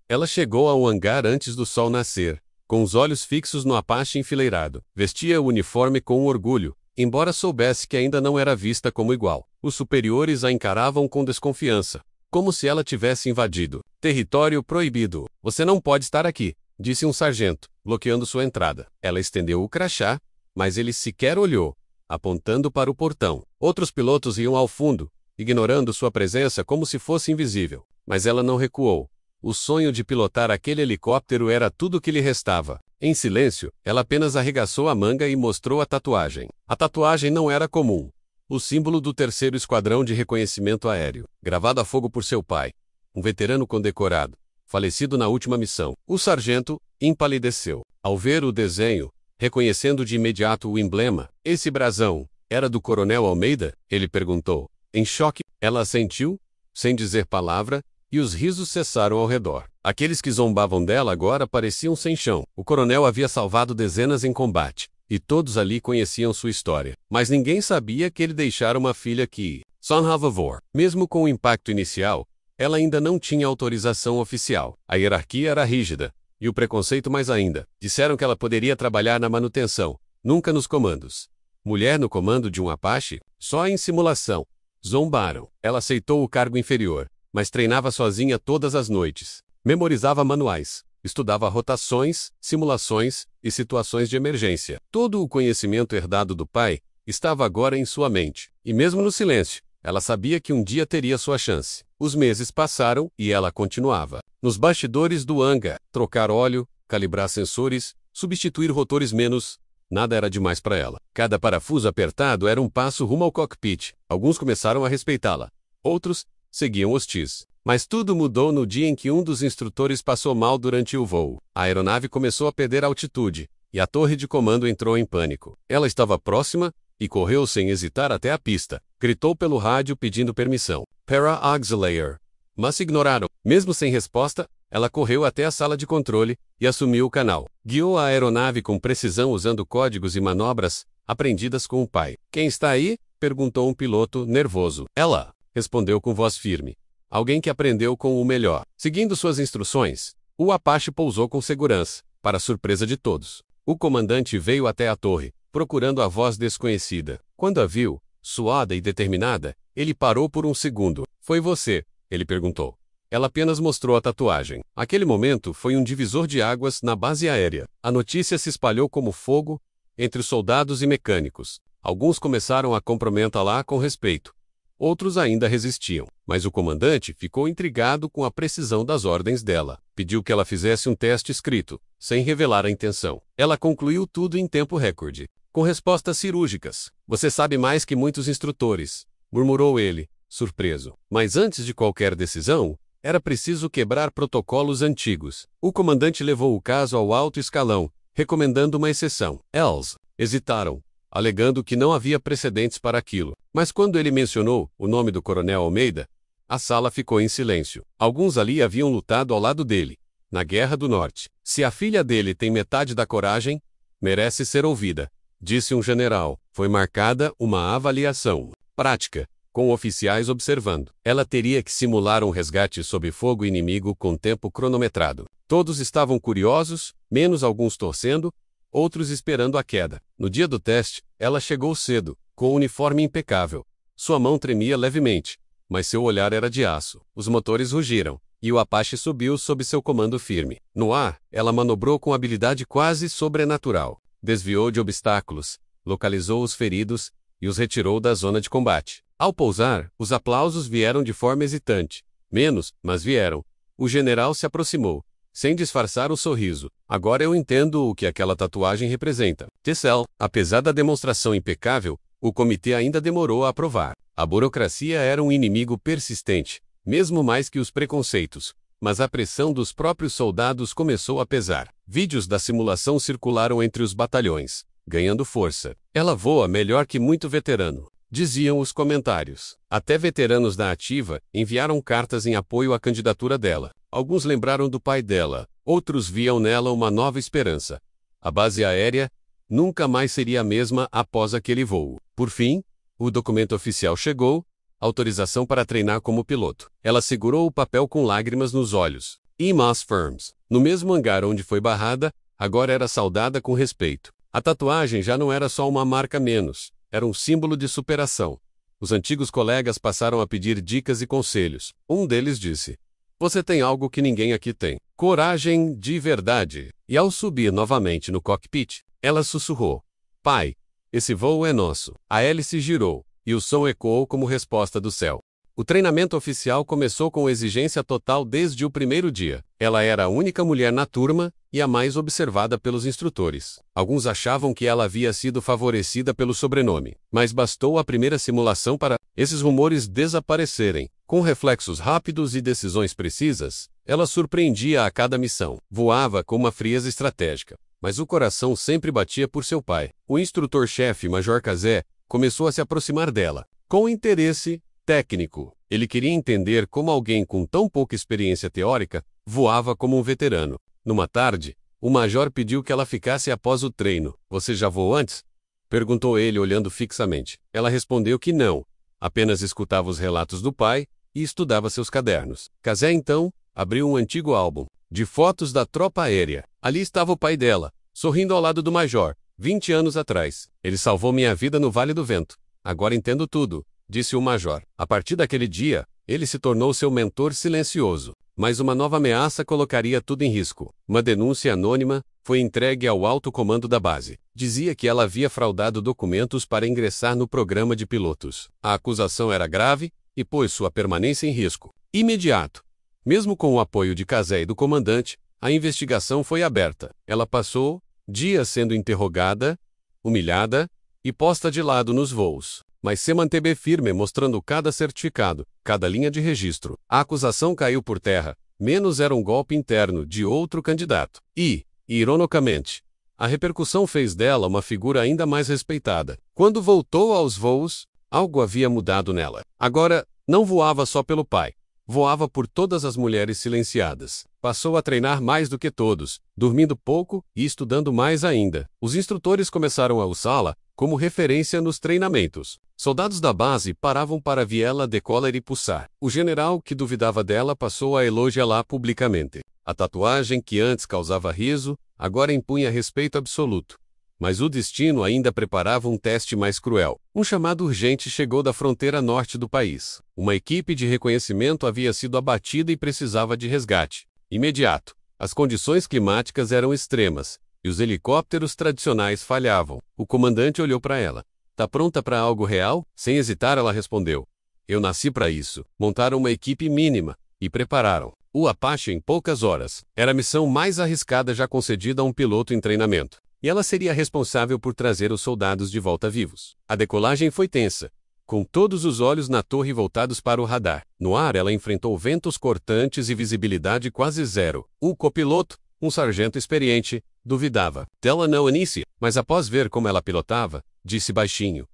Ela chegou ao hangar antes do sol nascer, com os olhos fixos no Apache enfileirado. Vestia o uniforme com orgulho, embora soubesse que ainda não era vista como igual. Os superiores a encaravam com desconfiança, como se ela tivesse invadido território proibido. Você não pode estar aqui, disse um sargento, bloqueando sua entrada. Ela estendeu o crachá, mas ele sequer olhou, apontando para o portão. Outros pilotos iam ao fundo, ignorando sua presença como se fosse invisível. Mas ela não recuou. O sonho de pilotar aquele helicóptero era tudo que lhe restava. Em silêncio, ela apenas arregaçou a manga e mostrou a tatuagem. A tatuagem não era comum. O símbolo do 3º Esquadrão de Reconhecimento Aéreo, gravado a fogo por seu pai, um veterano condecorado, falecido na última missão. O sargento empalideceu ao ver o desenho, reconhecendo de imediato o emblema. Esse brasão era do Coronel Almeida? Ele perguntou. Em choque, ela assentiu, sem dizer palavra, e os risos cessaram ao redor. Aqueles que zombavam dela agora pareciam sem chão. O coronel havia salvado dezenas em combate, e todos ali conheciam sua história. Mas ninguém sabia que ele deixara uma filha que, Sonhavavor. Mesmo com o impacto inicial, ela ainda não tinha autorização oficial. A hierarquia era rígida, e o preconceito mais ainda. Disseram que ela poderia trabalhar na manutenção, nunca nos comandos. Mulher no comando de um Apache? Só em simulação. Zombaram. Ela aceitou o cargo inferior, mas treinava sozinha todas as noites. Memorizava manuais, estudava rotações, simulações e situações de emergência. Todo o conhecimento herdado do pai estava agora em sua mente. E mesmo no silêncio, ela sabia que um dia teria sua chance. Os meses passaram e ela continuava. Nos bastidores do hangar, trocar óleo, calibrar sensores, substituir rotores menos. Nada era demais para ela. Cada parafuso apertado era um passo rumo ao cockpit. Alguns começaram a respeitá-la. Outros seguiam hostis. Mas tudo mudou no dia em que um dos instrutores passou mal durante o voo. A aeronave começou a perder altitude, e a torre de comando entrou em pânico. Ela estava próxima, e correu sem hesitar até a pista. Gritou pelo rádio pedindo permissão. Para Auxiliar. Mas ignoraram. Mesmo sem resposta, ela correu até a sala de controle, e assumiu o canal. Guiou a aeronave com precisão usando códigos e manobras aprendidas com o pai. Quem está aí? Perguntou um piloto, nervoso. Ela, respondeu com voz firme. Alguém que aprendeu com o melhor. Seguindo suas instruções, o Apache pousou com segurança, para surpresa de todos. O comandante veio até a torre, procurando a voz desconhecida. Quando a viu, suada e determinada, ele parou por um segundo. Foi você? Ele perguntou. Ela apenas mostrou a tatuagem. Aquele momento foi um divisor de águas na base aérea. A notícia se espalhou como fogo entre os soldados e mecânicos. Alguns começaram a cumprimentá-la com respeito. Outros ainda resistiam, mas o comandante ficou intrigado com a precisão das ordens dela. Pediu que ela fizesse um teste escrito, sem revelar a intenção. Ela concluiu tudo em tempo recorde, com respostas cirúrgicas. Você sabe mais que muitos instrutores, murmurou ele, surpreso. Mas antes de qualquer decisão, era preciso quebrar protocolos antigos. O comandante levou o caso ao alto escalão, recomendando uma exceção. Eles hesitaram, alegando que não havia precedentes para aquilo. Mas quando ele mencionou o nome do coronel Almeida, a sala ficou em silêncio. Alguns ali haviam lutado ao lado dele, na Guerra do Norte. Se a filha dele tem metade da coragem, merece ser ouvida, disse um general. Foi marcada uma avaliação prática, com oficiais observando. Ela teria que simular um resgate sob fogo inimigo com tempo cronometrado. Todos estavam curiosos, menos alguns torcendo, outros esperando a queda. No dia do teste, ela chegou cedo, com o uniforme impecável. Sua mão tremia levemente, mas seu olhar era de aço. Os motores rugiram, e o Apache subiu sob seu comando firme. No ar, ela manobrou com habilidade quase sobrenatural. Desviou de obstáculos, localizou os feridos e os retirou da zona de combate. Ao pousar, os aplausos vieram de forma hesitante. Menos, mas vieram. O general se aproximou, sem disfarçar o sorriso. Agora eu entendo o que aquela tatuagem representa. Tessel, apesar da demonstração impecável, o comitê ainda demorou a aprovar. A burocracia era um inimigo persistente, mesmo mais que os preconceitos. Mas a pressão dos próprios soldados começou a pesar. Vídeos da simulação circularam entre os batalhões, ganhando força. Ela voa melhor que muito veterano, diziam os comentários. Até veteranos da ativa enviaram cartas em apoio à candidatura dela. Alguns lembraram do pai dela, outros viam nela uma nova esperança. A base aérea nunca mais seria a mesma após aquele voo. Por fim, o documento oficial chegou, autorização para treinar como piloto. Ela segurou o papel com lágrimas nos olhos. E-Mass Firms. No mesmo hangar onde foi barrada, agora era saudada com respeito. A tatuagem já não era só uma marca menos, era um símbolo de superação. Os antigos colegas passaram a pedir dicas e conselhos. Um deles disse: "Você tem algo que ninguém aqui tem. Coragem de verdade." E ao subir novamente no cockpit, ela sussurrou: "Pai, esse voo é nosso." A hélice girou, e o som ecoou como resposta do céu. O treinamento oficial começou com exigência total desde o primeiro dia. Ela era a única mulher na turma e a mais observada pelos instrutores. Alguns achavam que ela havia sido favorecida pelo sobrenome, mas bastou a primeira simulação para esses rumores desaparecerem. Com reflexos rápidos e decisões precisas, ela surpreendia a cada missão. Voava com uma frieza estratégica, mas o coração sempre batia por seu pai. O instrutor-chefe, Major Kazé, começou a se aproximar dela, com interesse técnico. Ele queria entender como alguém com tão pouca experiência teórica voava como um veterano. Numa tarde, o major pediu que ela ficasse após o treino. "Você já voou antes?" perguntou ele olhando fixamente. Ela respondeu que não, apenas escutava os relatos do pai e estudava seus cadernos. Kazé então abriu um antigo álbum de fotos da tropa aérea. Ali estava o pai dela, sorrindo ao lado do major, 20 anos atrás. "Ele salvou minha vida no Vale do Vento. Agora entendo tudo", disse o major. A partir daquele dia, ele se tornou seu mentor silencioso. Mas uma nova ameaça colocaria tudo em risco. Uma denúncia anônima foi entregue ao alto comando da base. Dizia que ela havia fraudado documentos para ingressar no programa de pilotos. A acusação era grave e pôs sua permanência em risco imediato. Mesmo com o apoio de Kazé e do comandante, a investigação foi aberta. Ela passou dias sendo interrogada, humilhada e posta de lado nos voos, mas se manteve firme, mostrando cada certificado, cada linha de registro. A acusação caiu por terra, menos era um golpe interno de outro candidato. E, ironicamente, a repercussão fez dela uma figura ainda mais respeitada. Quando voltou aos voos, algo havia mudado nela. Agora, não voava só pelo pai. Voava por todas as mulheres silenciadas. Passou a treinar mais do que todos, dormindo pouco e estudando mais ainda. Os instrutores começaram a usá-la como referência nos treinamentos. Soldados da base paravam para vê-la decolar e pulsar. O general, que duvidava dela, passou a elogiá-la publicamente. A tatuagem, que antes causava riso, agora impunha respeito absoluto. Mas o destino ainda preparava um teste mais cruel. Um chamado urgente chegou da fronteira norte do país. Uma equipe de reconhecimento havia sido abatida e precisava de resgate imediato. As condições climáticas eram extremas, e os helicópteros tradicionais falhavam. O comandante olhou para ela. "Tá pronta para algo real?" Sem hesitar, ela respondeu: "Eu nasci para isso." Montaram uma equipe mínima e prepararam o Apache em poucas horas. Era a missão mais arriscada já concedida a um piloto em treinamento. E ela seria responsável por trazer os soldados de volta vivos. A decolagem foi tensa, com todos os olhos na torre voltados para o radar. No ar, ela enfrentou ventos cortantes e visibilidade quase zero. O copiloto, um sargento experiente, duvidava. "Ela não inicia." Mas após ver como ela pilotava, disse baixinho: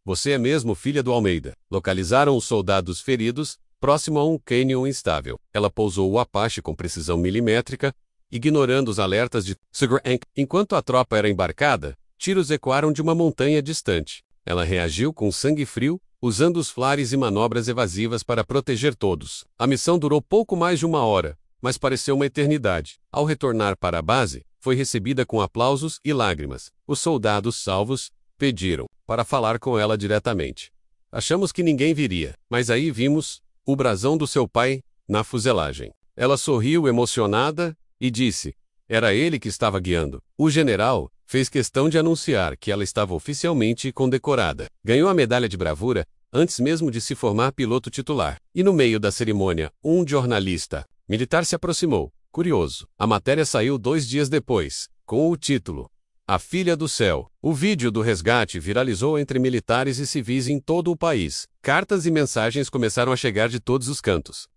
"Você é mesmo filha do Almeida." Localizaram os soldados feridos, próximo a um cânion instável. Ela pousou o Apache com precisão milimétrica, ignorando os alertas de Sugar Inc. Enquanto a tropa era embarcada, tiros ecoaram de uma montanha distante. Ela reagiu com sangue frio, usando os flares e manobras evasivas para proteger todos. A missão durou pouco mais de uma hora, mas pareceu uma eternidade. Ao retornar para a base, foi recebida com aplausos e lágrimas. Os soldados salvos pediram para falar com ela diretamente. "Achamos que ninguém viria, mas aí vimos o brasão do seu pai na fuselagem." Ela sorriu emocionada e disse: era ele que estava guiando. O general fez questão de anunciar que ela estava oficialmente condecorada. Ganhou a medalha de bravura antes mesmo de se formar piloto titular. E no meio da cerimônia, um jornalista militar se aproximou, curioso. A matéria saiu 2 dias depois, com o título "A Filha do Céu." O vídeo do resgate viralizou entre militares e civis em todo o país. Cartas e mensagens começaram a chegar de todos os cantos.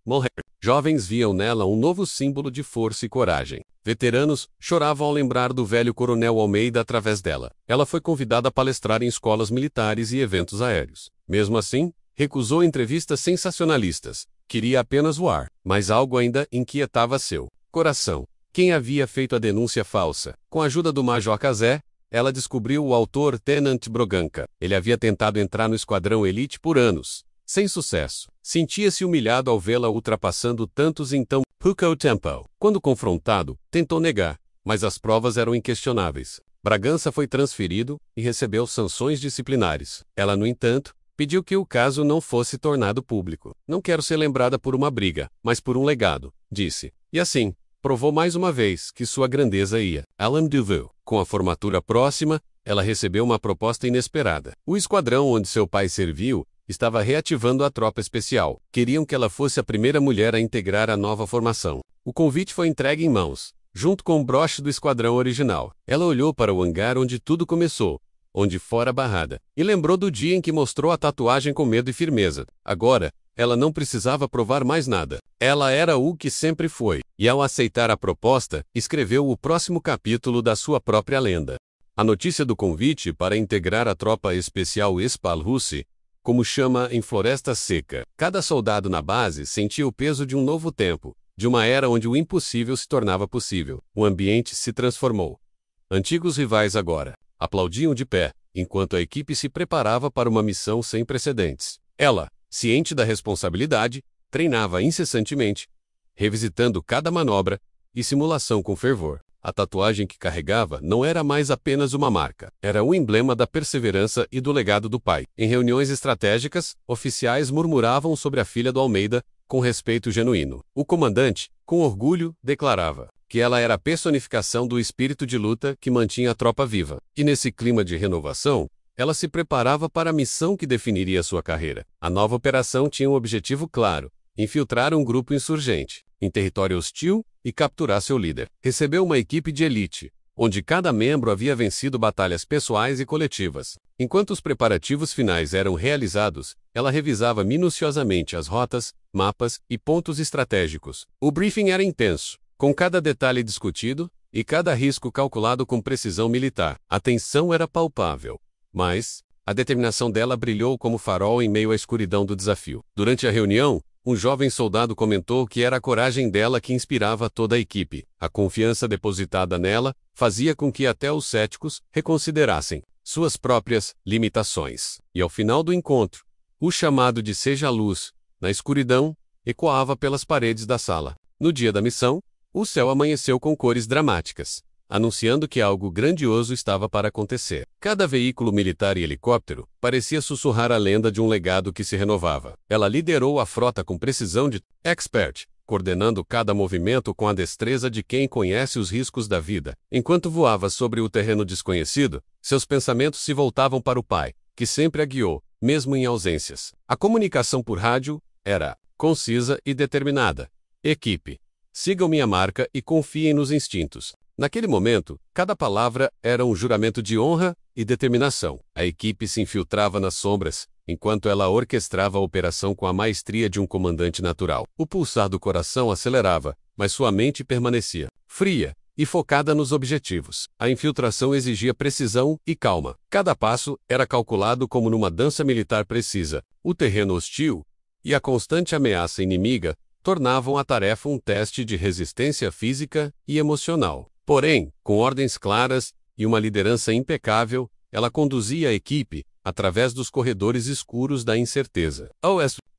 Jovens viam nela um novo símbolo de força e coragem. Veteranos choravam ao lembrar do velho coronel Almeida através dela. Ela foi convidada a palestrar em escolas militares e eventos aéreos. Mesmo assim, recusou entrevistas sensacionalistas. Queria apenas voar. Mas algo ainda inquietava seu coração. Quem havia feito a denúncia falsa? Com a ajuda do Major Kazé, ela descobriu o autor Tenant Broganca. Ele havia tentado entrar no esquadrão elite por anos, sem sucesso. Sentia-se humilhado ao vê-la ultrapassando tantos, então Pouco tempo. Quando confrontado, tentou negar, mas as provas eram inquestionáveis. Bragança foi transferido e recebeu sanções disciplinares. Ela, no entanto, pediu que o caso não fosse tornado público. Não quero ser lembrada por uma briga, mas por um legado, disse. E assim, provou mais uma vez que sua grandeza ia além do voo. Com a formatura próxima, ela recebeu uma proposta inesperada. O esquadrão onde seu pai serviu estava reativando a tropa especial. Queriam que ela fosse a primeira mulher a integrar a nova formação. O convite foi entregue em mãos, junto com o broche do esquadrão original. Ela olhou para o hangar onde tudo começou, onde fora barrada, e lembrou do dia em que mostrou a tatuagem com medo e firmeza. Agora, ela não precisava provar mais nada. Ela era o que sempre foi, e ao aceitar a proposta, escreveu o próximo capítulo da sua própria lenda. A notícia do convite para integrar a tropa especial Espalhusse, como chama em Floresta Seca. Cada soldado na base sentia o peso de um novo tempo, de uma era onde o impossível se tornava possível. O ambiente se transformou. Antigos rivais agora aplaudiam de pé, enquanto a equipe se preparava para uma missão sem precedentes. Ela, ciente da responsabilidade, treinava incessantemente, revisitando cada manobra e simulação com fervor. A tatuagem que carregava não era mais apenas uma marca, era o emblema da perseverança e do legado do pai. Em reuniões estratégicas, oficiais murmuravam sobre a filha do Almeida, com respeito genuíno. O comandante, com orgulho, declarava que ela era a personificação do espírito de luta que mantinha a tropa viva. E nesse clima de renovação, ela se preparava para a missão que definiria sua carreira. A nova operação tinha um objetivo claro: infiltrar um grupo insurgente em território hostil e capturar seu líder. Recebeu uma equipe de elite, onde cada membro havia vencido batalhas pessoais e coletivas. Enquanto os preparativos finais eram realizados, ela revisava minuciosamente as rotas, mapas e pontos estratégicos. O briefing era intenso, com cada detalhe discutido e cada risco calculado com precisão militar. A tensão era palpável, mas a determinação dela brilhou como farol em meio à escuridão do desafio. Durante a reunião, um jovem soldado comentou que era a coragem dela que inspirava toda a equipe. A confiança depositada nela fazia com que até os céticos reconsiderassem suas próprias limitações. E ao final do encontro, o chamado de "Seja a luz" na escuridão ecoava pelas paredes da sala. No dia da missão, o céu amanheceu com cores dramáticas, anunciando que algo grandioso estava para acontecer. Cada veículo militar e helicóptero parecia sussurrar a lenda de um legado que se renovava. Ela liderou a frota com precisão de expert, coordenando cada movimento com a destreza de quem conhece os riscos da vida. Enquanto voava sobre o terreno desconhecido, seus pensamentos se voltavam para o pai, que sempre a guiou, mesmo em ausências. A comunicação por rádio era concisa e determinada. Equipe, sigam minha marca e confiem nos instintos. Naquele momento, cada palavra era um juramento de honra e determinação. A equipe se infiltrava nas sombras, enquanto ela orquestrava a operação com a maestria de um comandante natural. O pulsar do coração acelerava, mas sua mente permanecia fria e focada nos objetivos. A infiltração exigia precisão e calma. Cada passo era calculado como numa dança militar precisa. O terreno hostil e a constante ameaça inimiga tornavam a tarefa um teste de resistência física e emocional. Porém, com ordens claras e uma liderança impecável, ela conduzia a equipe através dos corredores escuros da incerteza.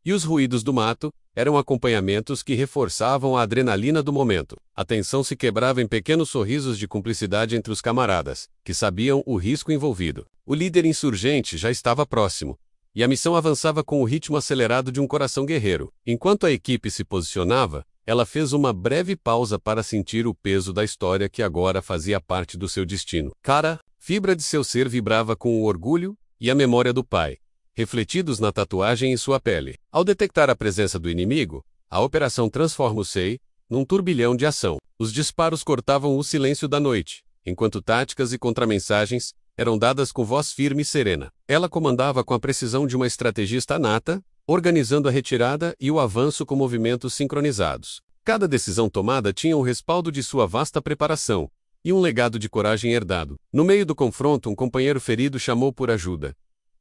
E os ruídos do mato eram acompanhamentos que reforçavam a adrenalina do momento. A tensão se quebrava em pequenos sorrisos de cumplicidade entre os camaradas, que sabiam o risco envolvido. O líder insurgente já estava próximo, e a missão avançava com o ritmo acelerado de um coração guerreiro. Enquanto a equipe se posicionava, ela fez uma breve pausa para sentir o peso da história que agora fazia parte do seu destino. Cada fibra de seu ser vibrava com o orgulho e a memória do pai, refletidos na tatuagem em sua pele. Ao detectar a presença do inimigo, a operação transforma-se num turbilhão de ação. Os disparos cortavam o silêncio da noite, enquanto táticas e contramensagens eram dadas com voz firme e serena. Ela comandava com a precisão de uma estrategista nata, organizando a retirada e o avanço com movimentos sincronizados. Cada decisão tomada tinha o respaldo de sua vasta preparação e um legado de coragem herdado. No meio do confronto, um companheiro ferido chamou por ajuda,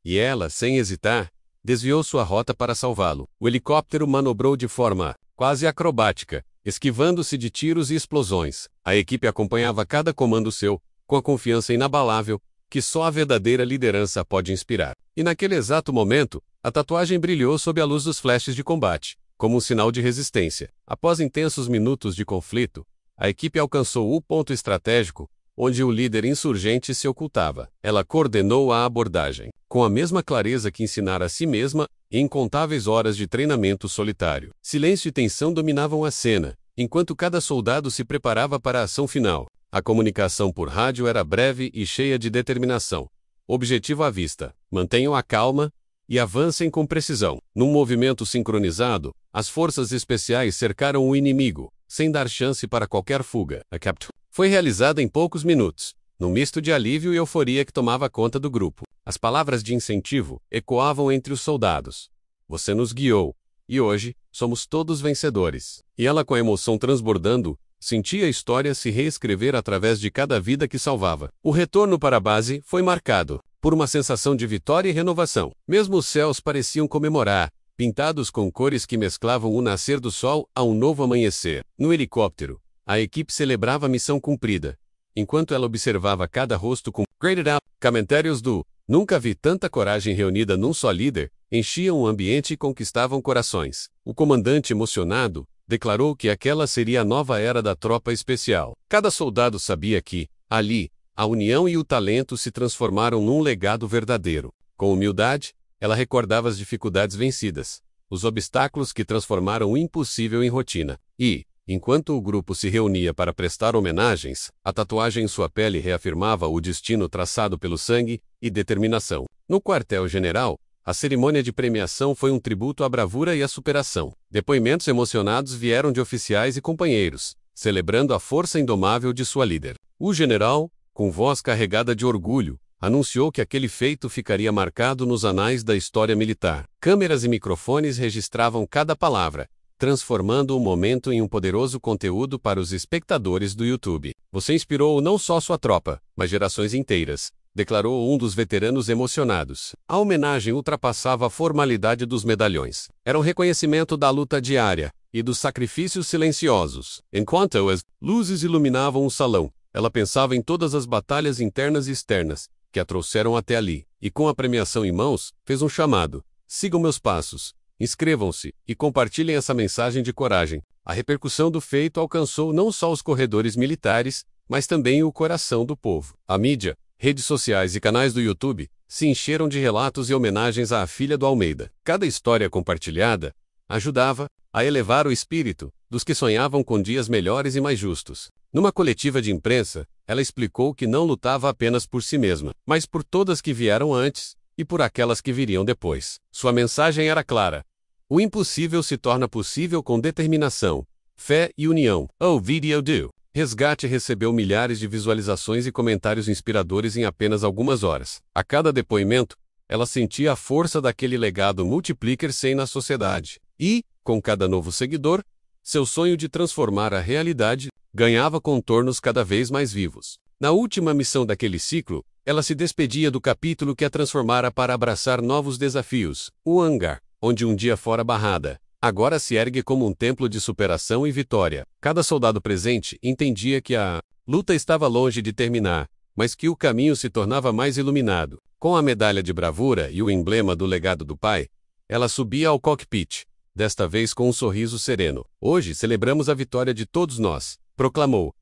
e ela, sem hesitar, desviou sua rota para salvá-lo. O helicóptero manobrou de forma quase acrobática, esquivando-se de tiros e explosões. A equipe acompanhava cada comando seu, com a confiança inabalável que só a verdadeira liderança pode inspirar. E naquele exato momento, a tatuagem brilhou sob a luz dos flashes de combate. como um sinal de resistência. Após intensos minutos de conflito, a equipe alcançou o ponto estratégico, onde o líder insurgente se ocultava. Ela coordenou a abordagem, com a mesma clareza que ensinara a si mesma em incontáveis horas de treinamento solitário. Silêncio e tensão dominavam a cena, enquanto cada soldado se preparava para a ação final. A comunicação por rádio era breve e cheia de determinação. Objetivo à vista: mantenham a calma e avancem com precisão. Num movimento sincronizado, as forças especiais cercaram o inimigo, sem dar chance para qualquer fuga. A captura foi realizada em poucos minutos, num misto de alívio e euforia que tomava conta do grupo. As palavras de incentivo ecoavam entre os soldados. Você nos guiou, e hoje, somos todos vencedores. E ela, com a emoção transbordando, sentia a história se reescrever através de cada vida que salvava. O retorno para a base foi marcado por uma sensação de vitória e renovação. Mesmo os céus pareciam comemorar, pintados com cores que mesclavam o nascer do sol a um novo amanhecer. No helicóptero, a equipe celebrava a missão cumprida, enquanto ela observava cada rosto com graded out. Comentários do "Nunca vi tanta coragem reunida num só líder" enchiam o ambiente e conquistavam corações. O comandante, emocionado, declarou que aquela seria a nova era da tropa especial. Cada soldado sabia que, ali, a união e o talento se transformaram num legado verdadeiro. Com humildade, ela recordava as dificuldades vencidas, os obstáculos que transformaram o impossível em rotina. E, enquanto o grupo se reunia para prestar homenagens, a tatuagem em sua pele reafirmava o destino traçado pelo sangue e determinação. No quartel-general, a cerimônia de premiação foi um tributo à bravura e à superação. Depoimentos emocionados vieram de oficiais e companheiros, celebrando a força indomável de sua líder. O general, com voz carregada de orgulho, anunciou que aquele feito ficaria marcado nos anais da história militar. Câmeras e microfones registravam cada palavra, transformando o momento em um poderoso conteúdo para os espectadores do YouTube. Você inspirou não só sua tropa, mas gerações inteiras, declarou um dos veteranos emocionados. A homenagem ultrapassava a formalidade dos medalhões. Era um reconhecimento da luta diária e dos sacrifícios silenciosos. Enquanto as luzes iluminavam o salão, ela pensava em todas as batalhas internas e externas que a trouxeram até ali, e com a premiação em mãos, fez um chamado: sigam meus passos, inscrevam-se e compartilhem essa mensagem de coragem. A repercussão do feito alcançou não só os corredores militares, mas também o coração do povo. A mídia, redes sociais e canais do YouTube se encheram de relatos e homenagens à filha do Almeida. Cada história compartilhada ajudava a elevar o espírito dos que sonhavam com dias melhores e mais justos. Numa coletiva de imprensa, ela explicou que não lutava apenas por si mesma, mas por todas que vieram antes e por aquelas que viriam depois. Sua mensagem era clara: o impossível se torna possível com determinação, fé e união. O vídeo do resgate recebeu milhares de visualizações e comentários inspiradores em apenas algumas horas. A cada depoimento, ela sentia a força daquele legado multiplicar-se na sociedade. E, com cada novo seguidor, seu sonho de transformar a realidade ganhava contornos cada vez mais vivos. Na última missão daquele ciclo, ela se despedia do capítulo que a transformara para abraçar novos desafios. O hangar, onde um dia fora barrada, agora se ergue como um templo de superação e vitória. Cada soldado presente entendia que a luta estava longe de terminar, mas que o caminho se tornava mais iluminado. Com a medalha de bravura e o emblema do legado do pai, ela subia ao cockpit, desta vez com um sorriso sereno. Hoje celebramos a vitória de todos nós, proclamou,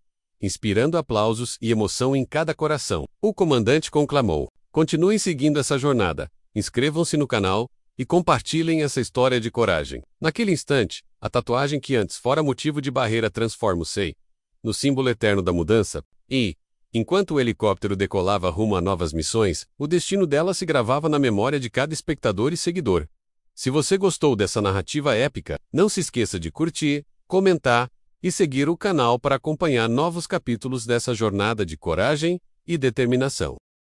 inspirando aplausos e emoção em cada coração. O comandante conclamou: continuem seguindo essa jornada, inscrevam-se no canal e compartilhem essa história de coragem. Naquele instante, a tatuagem que antes fora motivo de barreira transforma-se no símbolo eterno da mudança, e, enquanto o helicóptero decolava rumo a novas missões, o destino dela se gravava na memória de cada espectador e seguidor. Se você gostou dessa narrativa épica, não se esqueça de curtir, comentar e seguir o canal para acompanhar novos capítulos dessa jornada de coragem e determinação.